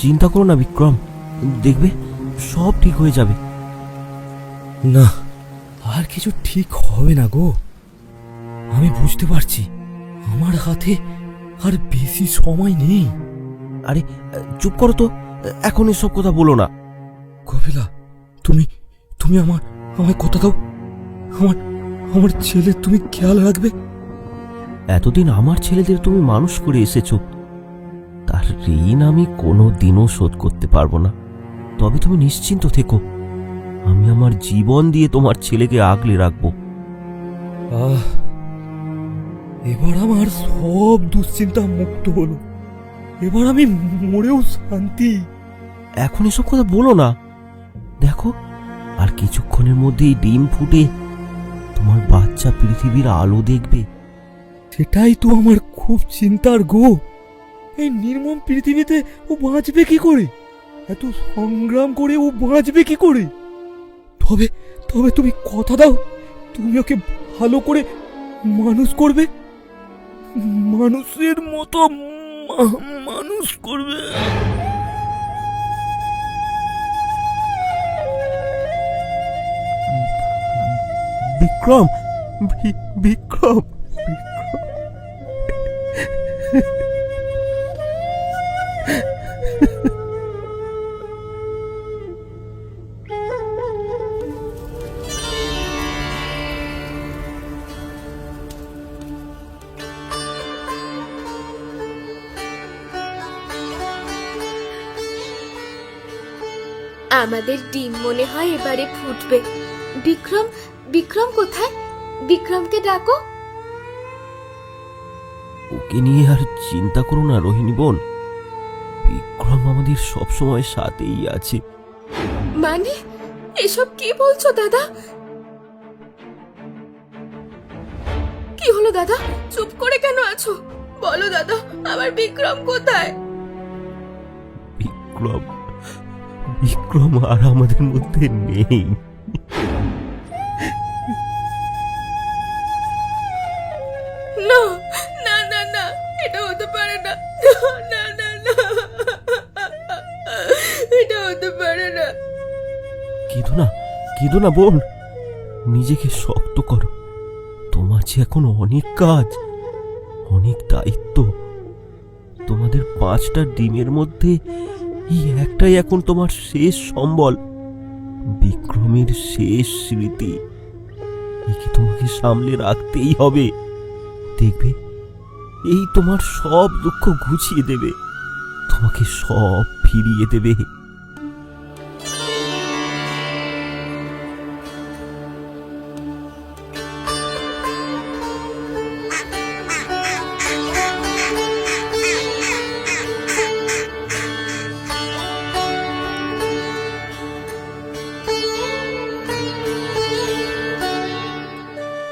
চিন্তা করো না বিক্রম, দেখবে সব ঠিক হয়ে যাবে। না, আর কিছু ঠিক হবে না গো। আমি বুঝতে পারছি আমার হাতে আর বেশি সময় নেই। আরে চুপ করো তো, এখন এসব কথা বলো না। কপিলা, তুমি তুমি আমায় কথা দাও। আমার ছেলে তুমি খেয়াল রাখবে। এতদিন আমার ছেলেদের তুমি মানুষ করে এসেছো, তার ঋণ আমি কোনো দিনও শোধ করতে পারবো না। তবে তুমি নিশ্চিন্ত থেকো, আমি আমার জীবন দিয়ে তোমার ছেলেকে আগলে রাখবো। এবার আমার সব দুশ্চিন্তা মুক্ত হলো। এবার আমি মরেও শান্তি। এখন এসব কথা বলো না। দেখো, আর কিছুক্ষণের মধ্যেই ডিম ফুটে তোমার বাচ্চা পৃথিবীর আলো দেখবে। সেটাই তো আমার খুব চিন্তার গো। এই নির্মম পৃথিবীতে ও বাঁচবে কি করে? এত সংগ্রাম করে ও বাঁচবে কি করে? তবে তবে তুমি কথা দাও, তুমি ওকে ভালো করে মানুষ করবে, মানুষের মতো মানুষ করবে। বিক্রম, বিক্রম, আমাদের ডিম মনে হয় এবারে ফুটবে। বিক্রম, বিক্রম কোথায়? বিক্রমকে ডাকো। ওকে নিয়ে আর চিন্তা করো না রোহিণী বোন, বিক্রম আমাদের সবসময় সাথেই আছে। মানে এসব কি বলছো দাদা? কি হলো দাদা? চুপ করে কেন আছো? বলো দাদা, আমার বিক্রম কোথায়? বিক্রম, বিক্রম আর আমাদের মধ্যে নেই। না না না না, এটা হতে পারে না। না না না, এটা হতে পারে না। কেঁদো না বোন, নিজেকে শক্ত করো। তোমার যে এখন অনেক কাজ, অনেক দায়িত্ব। তোমাদের 5টা ডিমের মধ্যে এই একটাই এখন তোমার শেষ সম্বল, বিক্রমের শেষ স্মৃতি। একে তোমাকে সামলে রাখতেই হবে। দেখবে, এই তোমার সব দুঃখ ঘুচিয়ে দেবে, তোমাকে সব ফিরিয়ে দেবে।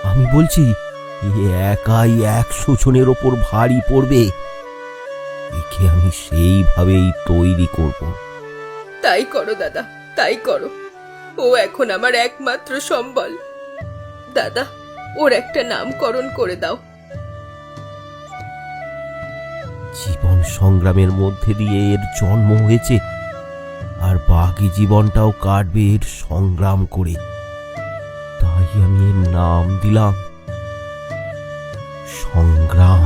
আমি বলছি, একাই 100 জনের ওপর ভারী পড়বে। একে আমি সেইভাবেই তৈরি করব। তাই করো দাদা, তাই করো। ও এখন আমার একমাত্র সম্বল। দাদা, ওর একটা নামকরণ করে দাও। জীবন সংগ্রামের মধ্যে দিয়ে এর জন্ম হয়েছে, আর বাকি জীবনটাও কাটবে এর সংগ্রাম করে। তাই আমি এর নাম দিলাম সংগ্রাম।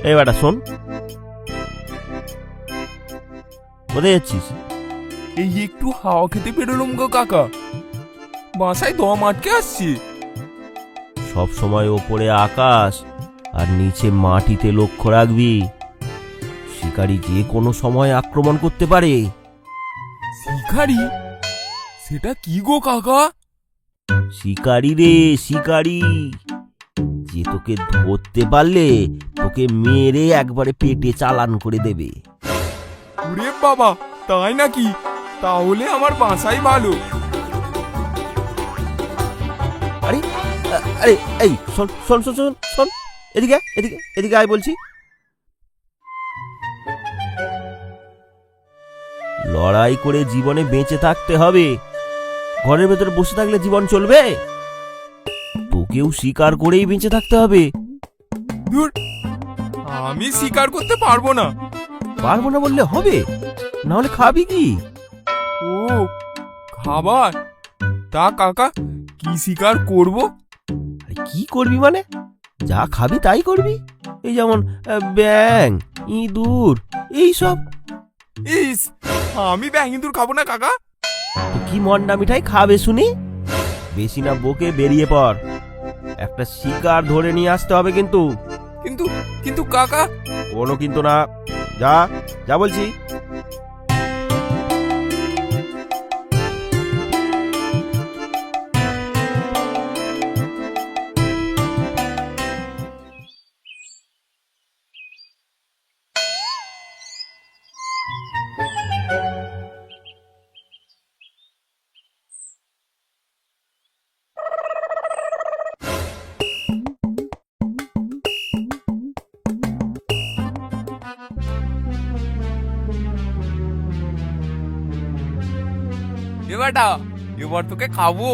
এই বেটা শোন, কোথায় যাচ্ছিস? এই একটু হাওয়া খেতে বেরোলাম গো কাকা, বাসায় দম আটকে আসছি। সব সময় ওপরে আকাশ আর নিচে মাটিতে লক্ষ্য রাখবি। শিকারী যে কোনো সময় আক্রমণ করতে পারে। শিকারি? সেটা কি গো কাকা? শিকারী রে, শিকারী, যে তোকে ধরতে পারলে তোকে মেরে একবারে পেটে চালান করে দেবে। ওরে বাবা, তাই নাকি? তাহলে আমার বাসাই ভালো। আরে আরে, এই শোন শোন শোন শোন শোন, এদিকে এদিকে এদিকে আয় বলছি। লড়াই করে জীবনে বেঁচে থাকতে হবে। ঘরের ভেতরে বসে থাকলে জীবন চলবে? তোকেও শিকার করেই বেঁচে থাকতে হবে। ধুর, আমি শিকার করতে পারবো না। পারবো না বললে হবে? না হলে খাবি কি? ও, খাবার? তা কাকা, কি শিকার করব? আরে কি করবি মানে? যা খাবি তাই করবি। এই যেমন ব্যাং, ইঁদুর, এইসব। ইস, আমি ব্যাঙিদুর খাবো না কাকা। তো কি মন্ডা মিঠাই খাবে শুনি? বেশি না বকে বেরিয়ে পড়। একটা শিকার ধরে নিয়ে আসতে হবে কিন্তু। কিন্তু কিন্তু কাকা। কোনো কিন্তু না, যা যা বলছি। এবারটা, এবার তোকে খাবো।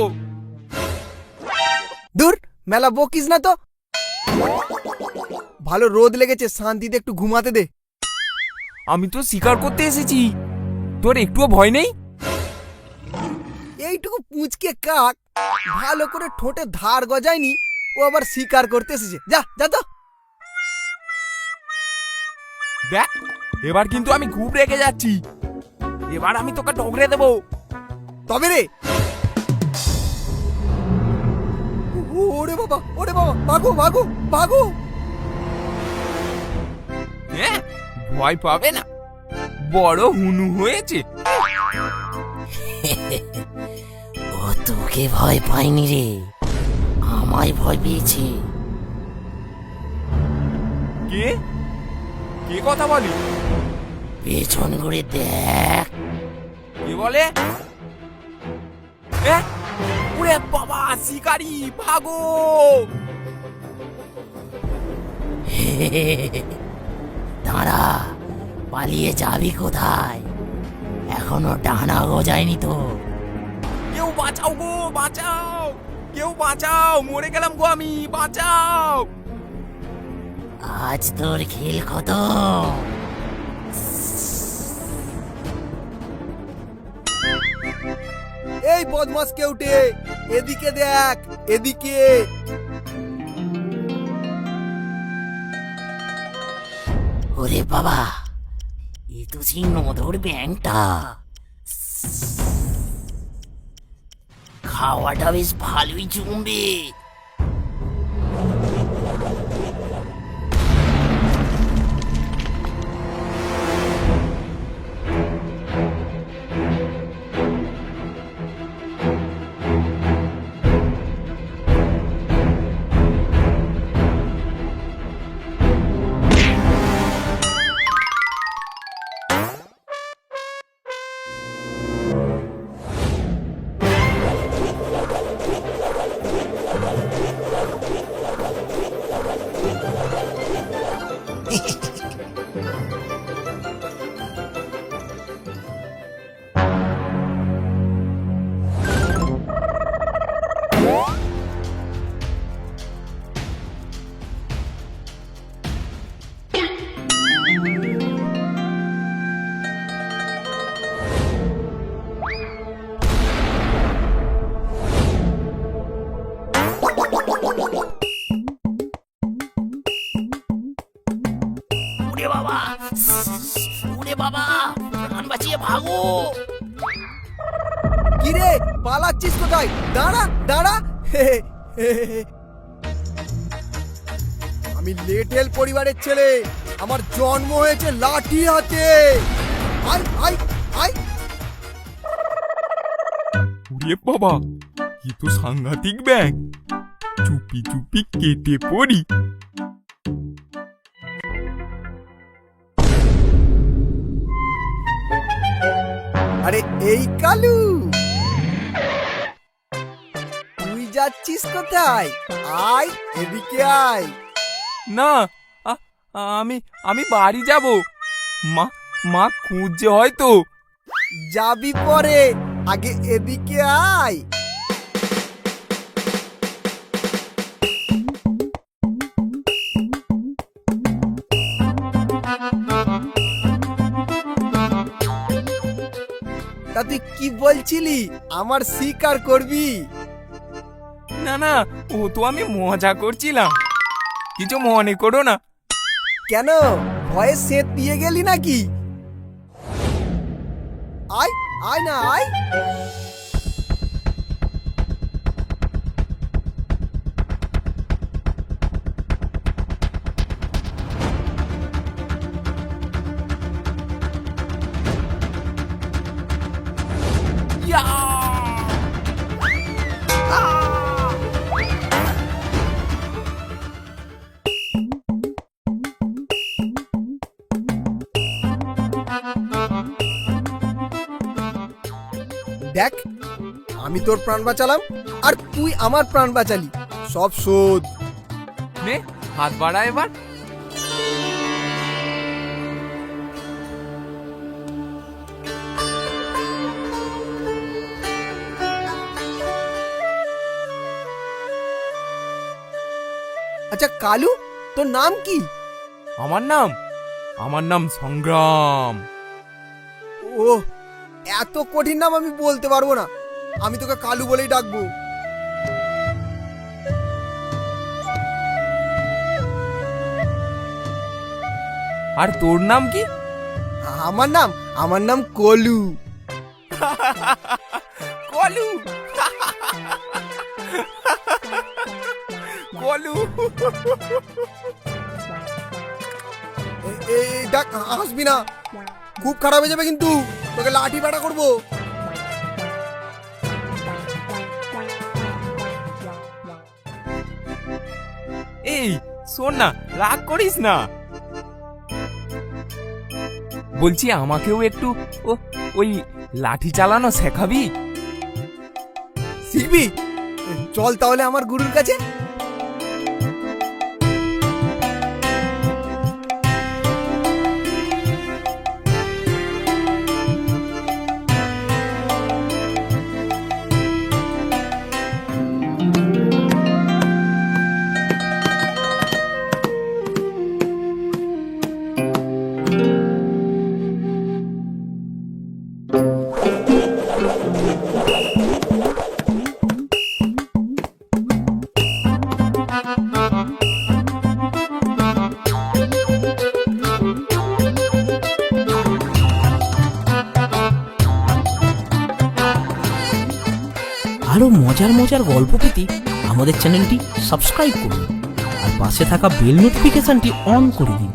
দূর, মেলা বকিস না তো। ভালো রোদ লেগেছে, শান্তিতে একটু ঘুমাতে দে। আমি তো শিকার করতে এসেছি, তোর একটুও ভয় নেই? এইটুকু পুঁচকে কাক ভালো করে ঠোঁটে ধার গজায়নি, ও আবার শিকার করতে এসেছে। যা যা তো। দেখ, এবার কিন্তু আমি খুব রেগে যাচ্ছি। এবার আমি তোকে টগরে দেবো। তবে রে, ওরে বাবা, ওরে বাবা, ভাগো ভাগো ভাগো। হ্যাঁ, ভয় পাবে না, বড় হুনু হয়েছে। ও তোকে ভয় পায়নি রে, আমায় ভয় পেয়েছে। কে কে কথা বলি? পেছন ঘুরে দেখ। কে বলে? ওরে বাবা, শিকারি, ভাগো! দাঁড়া, পালিয়ে যাবি কোথায়? এখনো ডানা গজায়নি তো। কেউ বাঁচাও গো, বাঁচাও! কেউ বাঁচাও, মরে গেলাম গো আমি, বাঁচাও! আজ তোর খেল খতম। এই বদমাস কেউটে, এদিকে দেখ, এদিকে। ওরে বাবা, এ তো সেই নদর ব্যাংকটা। খাওয়াটা বেশ ভালোই জমবে। ওরে বাবা, ওরে বাবা, প্রাণ বাঁচিয়ে ভাগো। কিরে, পালাচ্ছিস কোথায়? দাঁড়া দাঁড়া। আমি আমি লেটেল পরিবারের ছেলে, আমার জন্ম হয়েছে লাঠি হাতে। আই আই আই ওরে বাবা, এ তো সাংঘাতিক ব্যাগ। চুপি চুপি কেটে পড়ি। আরে এই কালু, তুই যাচ্ছিস কোথায়? আয় এদিকে আয়। না, আমি আমি বাড়ি যাব। মা মা খুঁজছে হয়তো। যাবি পরে, আগে এদিকে আয়। তা তুই কি বলছিলি, আমার শিকার করবি? না না, ও তো আমি মজা করছিলাম, কিছু মনে করো না। কেন, ভয়ে সেট দিয়ে গেলি নাকি? আয় আয় না আয়। দেখ, আমি তোর প্রাণ বাঁচালাম আর তুই আমার প্রাণ বাঁচালি, সব শোধ। নে, হাত বাড়া এবার। আচ্ছা কালু, তোর নাম কি? আমার নাম সংগ্রাম। ও, এত কঠিন নাম আমি বলতে পারবো না, আমি তোকে কালু বলেই ডাকবো। আর তোর নাম কি? আমার নাম কলু। কলু। কলু। এই দেখ, হাসবি না, খুব খারাপ হয়ে যাবে কিন্তু, তোকে লাঠি পেটা করবো। এই শোন না, রাগ করিস না। বলছি আমাকেও একটু ওই লাঠি চালানো শেখাবি? শিখবি? চল তাহলে আমার গুরুর কাছে। আরও মজার মজার গল্প পেতে আমাদের চ্যানেলটি সাবস্ক্রাইব করুন আর পাশে থাকা বেল নোটিফিকেশনটি অন করে দিন।